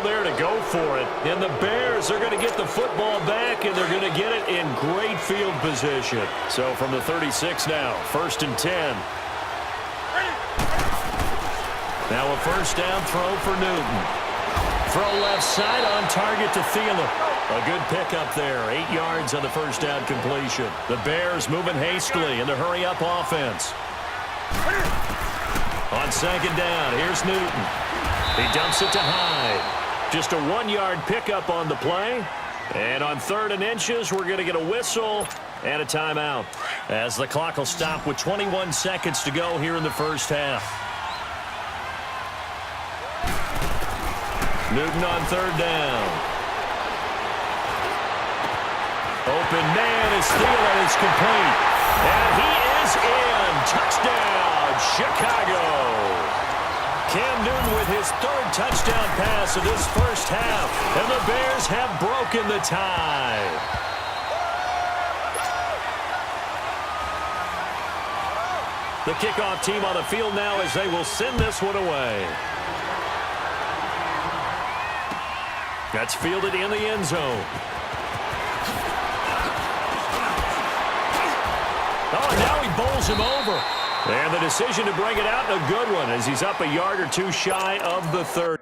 there to go for it. And the Bears are going to get the football back, and they're going to get it in great field position. So from the 36 now, 1st and 10. Now a first down throw for Newton. Throw left side on target to Thre. A good pickup there. 8 yards on the first down completion. The Bears moving hastily in the hurry-up offense. On second down, here's Newton. He dumps it to Hyde. Just a 1-yard pickup on the play. And on 3rd and inches, we're going to get a whistle and a timeout, as the clock will stop with 21 seconds to go here in the first half. Newton on 3rd down. Open man is Thre, is complete. And he is in. Touchdown, Chicago. Cam Newton with his 3rd touchdown pass of this first half. And the Bears have broken the tie. The kickoff team on the field now as they will send this one away. That's fielded in the end zone. Oh, and now he bowls him over. And the decision to bring it out, a good one, as he's up a yard or two shy of the 30.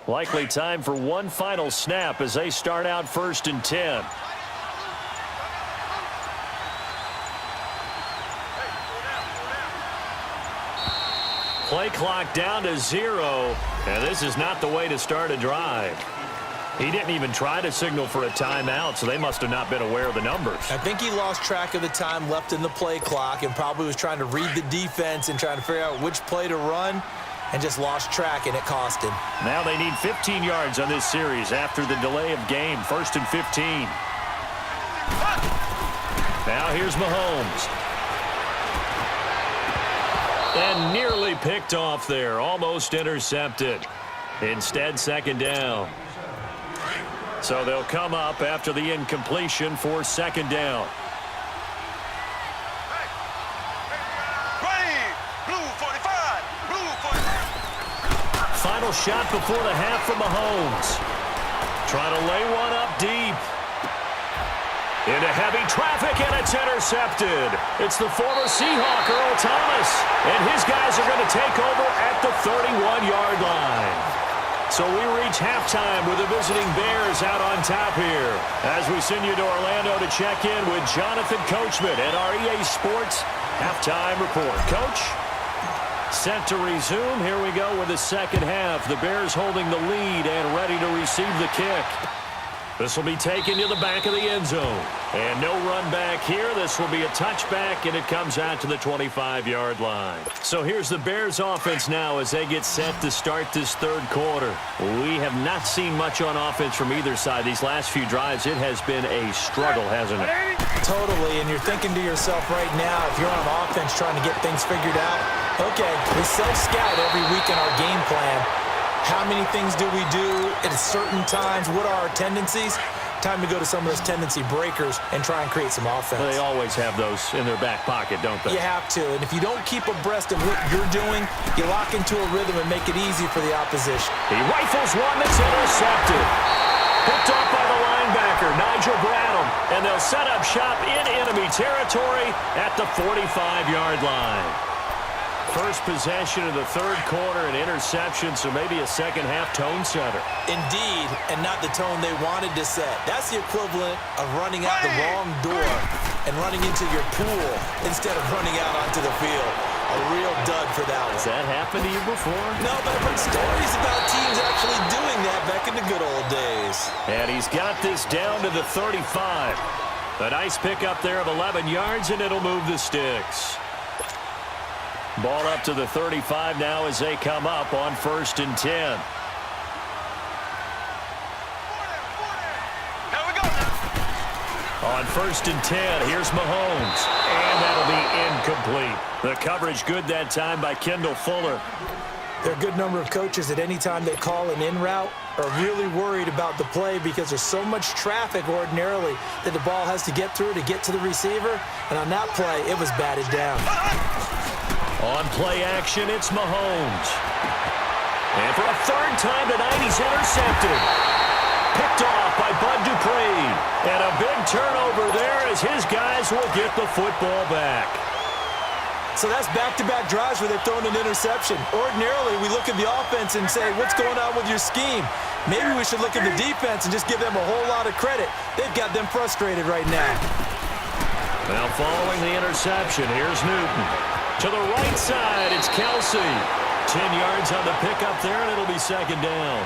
Likely time for one final snap as they start out 1st and 10. Play clock down to 0, and this is not the way to start a drive. He didn't even try to signal for a timeout, so they must have not been aware of the numbers. I think he lost track of the time left in the play clock and probably was trying to read the defense and trying to figure out which play to run, and just lost track, and it cost him. Now they need 15 yards on this series after the delay of game. 1st and 15. Now here's Mahomes. And nearly picked off there. Almost intercepted. Instead, 2nd down. So they'll come up after the incompletion for 2nd down. Final shot before the half from Mahomes. Trying to lay one up deep. Into heavy traffic, and it's intercepted. It's the former Seahawk, Earl Thomas. And his guys are going to take over at the 31-yard line. So we reach halftime with the visiting Bears out on top here. As we send you to Orlando to check in with Jonathan Coachman at our EA Sports Halftime Report. Coach? Set to resume. Here we go with the second half. The Bears holding the lead and ready to receive the kick. This will be taken to the back of the end zone. And no run back here. This will be a touchback, and it comes out to the 25-yard line. So here's the Bears offense now as they get set to start this 3rd quarter. We have not seen much on offense from either side. These last few drives, it has been a struggle, hasn't it? Totally, and you're thinking to yourself right now, if you're on offense trying to get things figured out, okay, we self-scout every week in our game plan. How many things do we do at certain times? What are our tendencies? Time to go to some of those tendency breakers and try and create some offense. They always have those in their back pocket, don't they? You have to. And if you don't keep abreast of what you're doing, you lock into a rhythm and make it easy for the opposition. He rifles one that's intercepted. Picked off by the linebacker, Nigel Bradham. And they'll set up shop in enemy territory at the 45-yard line. First possession of the third quarter, an interception, so maybe a second-half tone setter. Indeed, and not the tone they wanted to set. That's the equivalent of running out the wrong door and running into your pool instead of running out onto the field. A real dud for that one. Has that happened to you before? No, but I've heard stories about teams actually doing that back in the good old days. And he's got this down to the 35. A nice pickup there of 11 yards, and it'll move the sticks. Ball up to the 35 now as they come up on 1st and 10. On 1st and 10, here's Mahomes. And that'll be incomplete. The coverage good that time by Kendall Fuller. There are a good number of coaches at any time they call an in route are really worried about the play because there's so much traffic ordinarily that the ball has to get through to get to the receiver. And on that play, it was batted down. On play action, it's Mahomes. And for a third time tonight, he's intercepted. Picked off by Bud Dupree. And a big turnover there as his guys will get the football back. So that's back-to-back drives where they've thrown an interception. Ordinarily, we look at the offense and say, what's going on with your scheme? Maybe we should look at the defense and just give them a whole lot of credit. They've got them frustrated right now. Now following the interception, here's Newton. To the right side, it's Kelsey. 10 yards on the pickup there, and it'll be second down.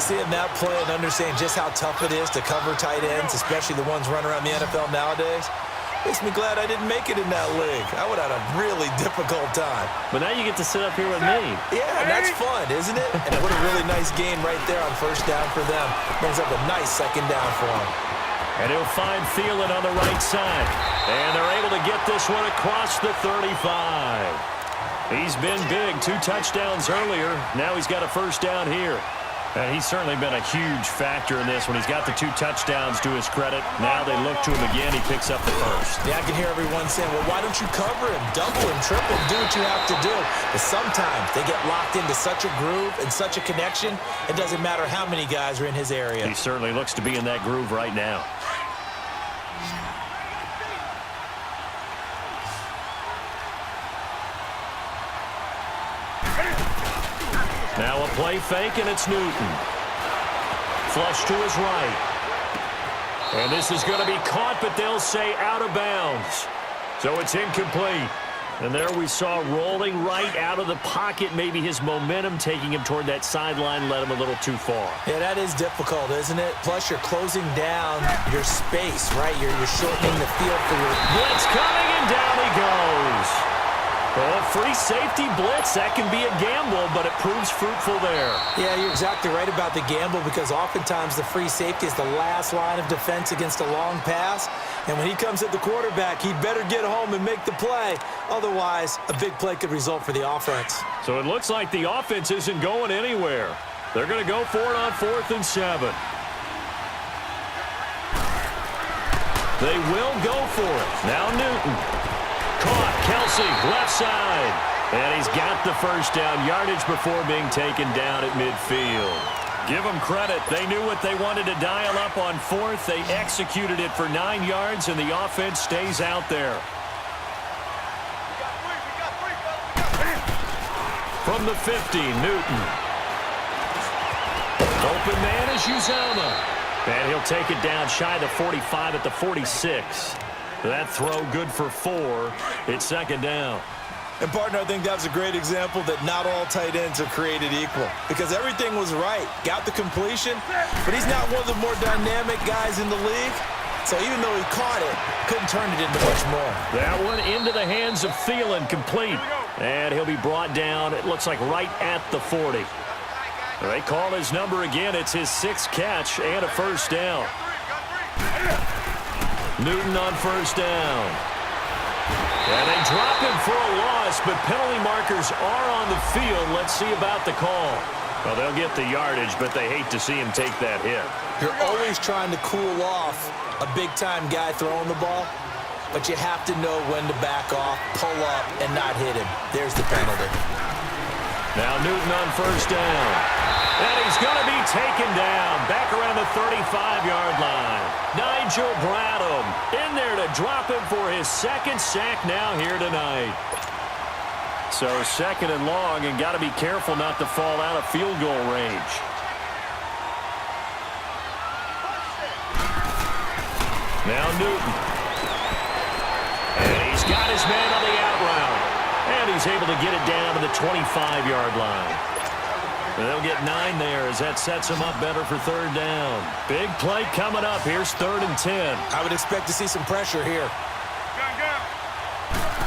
Seeing that play and understanding just how tough it is to cover tight ends, especially the ones running around the NFL nowadays, makes me glad I didn't make it in that league. I would have had a really difficult time. But now you get to sit up here with me. Yeah, that's fun, isn't it? And what a really nice game right there on first down for them. Brings up a nice second down for them. And he'll find Thielen on the right side. And they're able to get this one across the 35. He's been big. 2 touchdowns earlier. Now he's got a first down here. And he's certainly been a huge factor in this when he's got the 2 touchdowns to his credit. Now they look to him again. He picks up the first. Yeah, I can hear everyone saying, well, why don't you cover him, double him, triple him, do what you have to do. But sometimes they get locked into such a groove and such a connection, it doesn't matter how many guys are in his area. He certainly looks to be in that groove right now. Now a play fake, and it's Newton. Flush to his right. And this is going to be caught, but they'll say out of bounds. So it's incomplete. And there we saw rolling right out of the pocket. Maybe his momentum taking him toward that sideline led him a little too far. Yeah, that is difficult, isn't it? Plus, you're closing down your space, right? You're shortening the field for your... Blitz coming, and down he goes. Well, free safety blitz, that can be a gamble, but it proves fruitful there. Yeah, you're exactly right about the gamble because oftentimes the free safety is the last line of defense against a long pass. And when he comes at the quarterback, he'd better get home and make the play. Otherwise, a big play could result for the offense. So it looks like the offense isn't going anywhere. They're going to go for it on 4th and 7. They will go for it. Now Newton. Caught. Kelsey, left side. And he's got the first down yardage before being taken down at midfield. Give them credit. They knew what they wanted to dial up on 4th. They executed it for 9 yards, and the offense stays out there. From the 50, Newton. Open man is Uzomah. And he'll take it down shy of the 45 at the 46. That throw good for 4. It's second down. And, partner, I think that was a great example that not all tight ends are created equal because everything was right. Got the completion, but he's not one of the more dynamic guys in the league. So even though he caught it, couldn't turn it into much more. That one into the hands of Thielen, complete. And he'll be brought down, it looks like right at the 40. They call his number again. It's his 6th catch and a first down. Newton on first down. And they drop him for a loss, but penalty markers are on the field. Let's see about the call. Well, they'll get the yardage, but they hate to see him take that hit. You're always trying to cool off a big-time guy throwing the ball, but you have to know when to back off, pull up, and not hit him. There's the penalty. Now Newton on first down. And he's going to be taken down back around the 35-yard line. Nigel Bradham in there to drop him for his second sack now here tonight. So second and long, and got to be careful not to fall out of field goal range. Now Newton. And he's got his man on the out route. And he's able to get it down to the 25-yard line. And they'll get 9 there as that sets him up better for third down. Big play coming up. Here's 3rd and 10. I would expect to see some pressure here.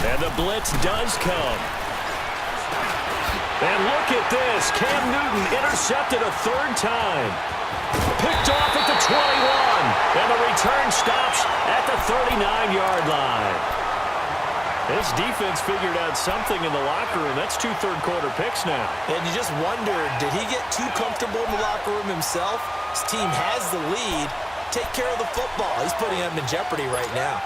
And the blitz does come. And look at this. Cam Newton intercepted a 3rd time. Picked off at the 21. And the return stops at the 39-yard line. This defense figured out something in the locker room. That's 2 third-quarter picks now. And you just wonder, did he get too comfortable in the locker room himself? His team has the lead. Take care of the football. He's putting them in jeopardy right now.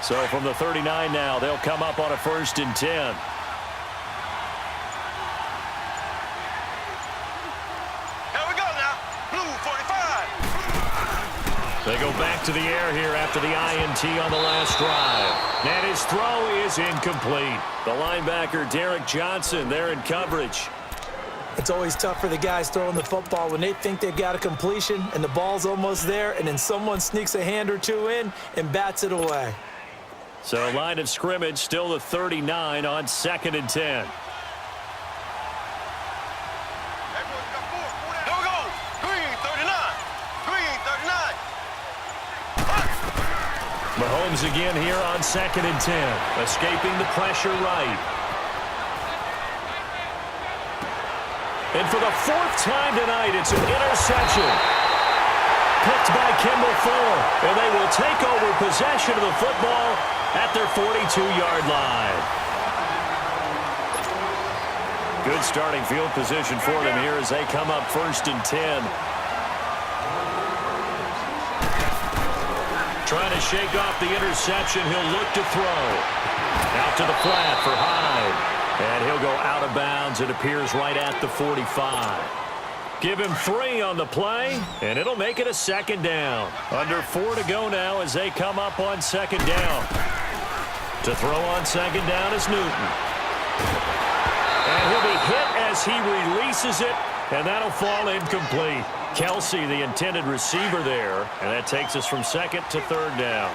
So from the 39 now, they'll come up on a 1st and 10. They go back to the air here after the INT on the last drive. And his throw is incomplete. The linebacker, Derek Johnson, there in coverage. It's always tough for the guys throwing the football when they think they've got a completion and the ball's almost there, and then someone sneaks a hand or two in and bats it away. So line of scrimmage still the 39 on 2nd and 10. Mahomes again here on 2nd and 10. Escaping the pressure right. And for the 4th time tonight, it's an interception. Picked by Kimball Fuller. And they will take over possession of the football at their 42-yard line. Good starting field position for them here as they come up 1st and 10. Trying to shake off the interception. He'll look to throw. Out to the flat for Hyde. And he'll go out of bounds. It appears right at the 45. Give him 3 on the play, and it'll make it a 2nd down. Under 4 to go now as they come up on 2nd down. To throw on 2nd down is Newton. And he'll be hit as he releases it, and that'll fall incomplete. Kelsey, the intended receiver there, and that takes us from 2nd to 3rd down.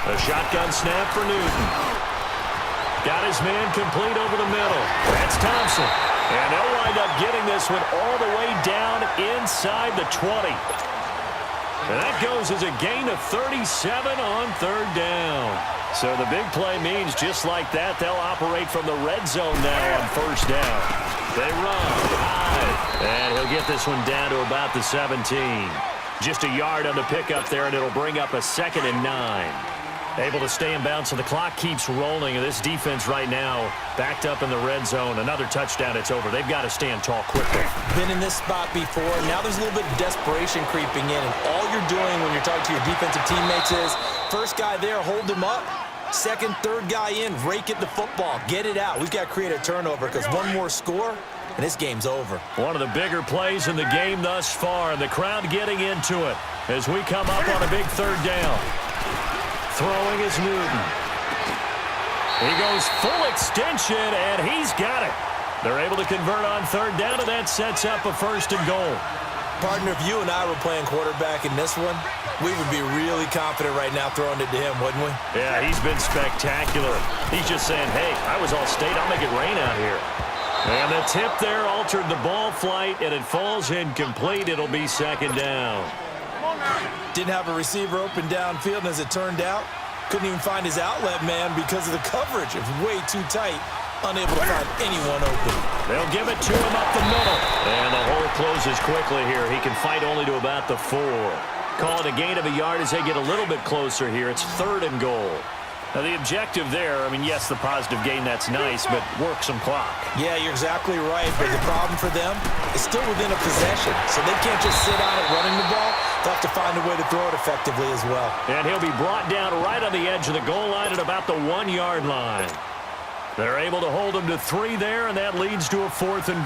A shotgun snap for Newton. Got his man complete over the middle. That's Thompson. And they'll wind up getting this one all the way down inside the 20. And that goes as a gain of 37 on 3rd down. So the big play means just like that, they'll operate from the red zone now on 1st down. They run high. And he'll get this one down to about the 17. Just a yard on the pickup there, and it'll bring up a 2nd and 9. Able to stay in bounds, so the clock keeps rolling. And this defense right now backed up in the red zone. Another touchdown, it's over. They've got to stand tall quickly. Been in this spot before. Now there's a little bit of desperation creeping in. And all you're doing when you're talking to your defensive teammates is, first guy there, hold him up. Second, third guy in, rake it the football. Get it out. We've got to create a turnover because one more score, and this game's over. One of the bigger plays in the game thus far. The crowd getting into it as we come up on a big 3rd down. Throwing is Newton. He goes full extension, and he's got it. They're able to convert on 3rd down, and that sets up a 1st and goal. Partner, if you and I were playing quarterback in this one, we would be really confident right now throwing it to him, wouldn't we? Yeah, he's been spectacular. He's just saying, hey, I was all state. I'll make it rain out here. And the tip there altered the ball flight, and it falls incomplete. It'll be 2nd down. Didn't have a receiver open downfield, and as it turned out, couldn't even find his outlet man because of the coverage. It was way too tight, unable to find anyone open. They'll give it to him up the middle. And the hole closes quickly here. He can fight only to about the 4. Call it a gain of a yard as they get a little bit closer here. It's 3rd and goal. Now, the objective there, I mean, yes, the positive gain, that's nice, but work some clock. Yeah, you're exactly right, but the problem for them is still within a possession, so they can't just sit on it running the ball. They'll have to find a way to throw it effectively as well. And he'll be brought down right on the edge of the goal line at about the 1-yard line. They're able to hold him to 3 there, and that leads to a 4th and goal.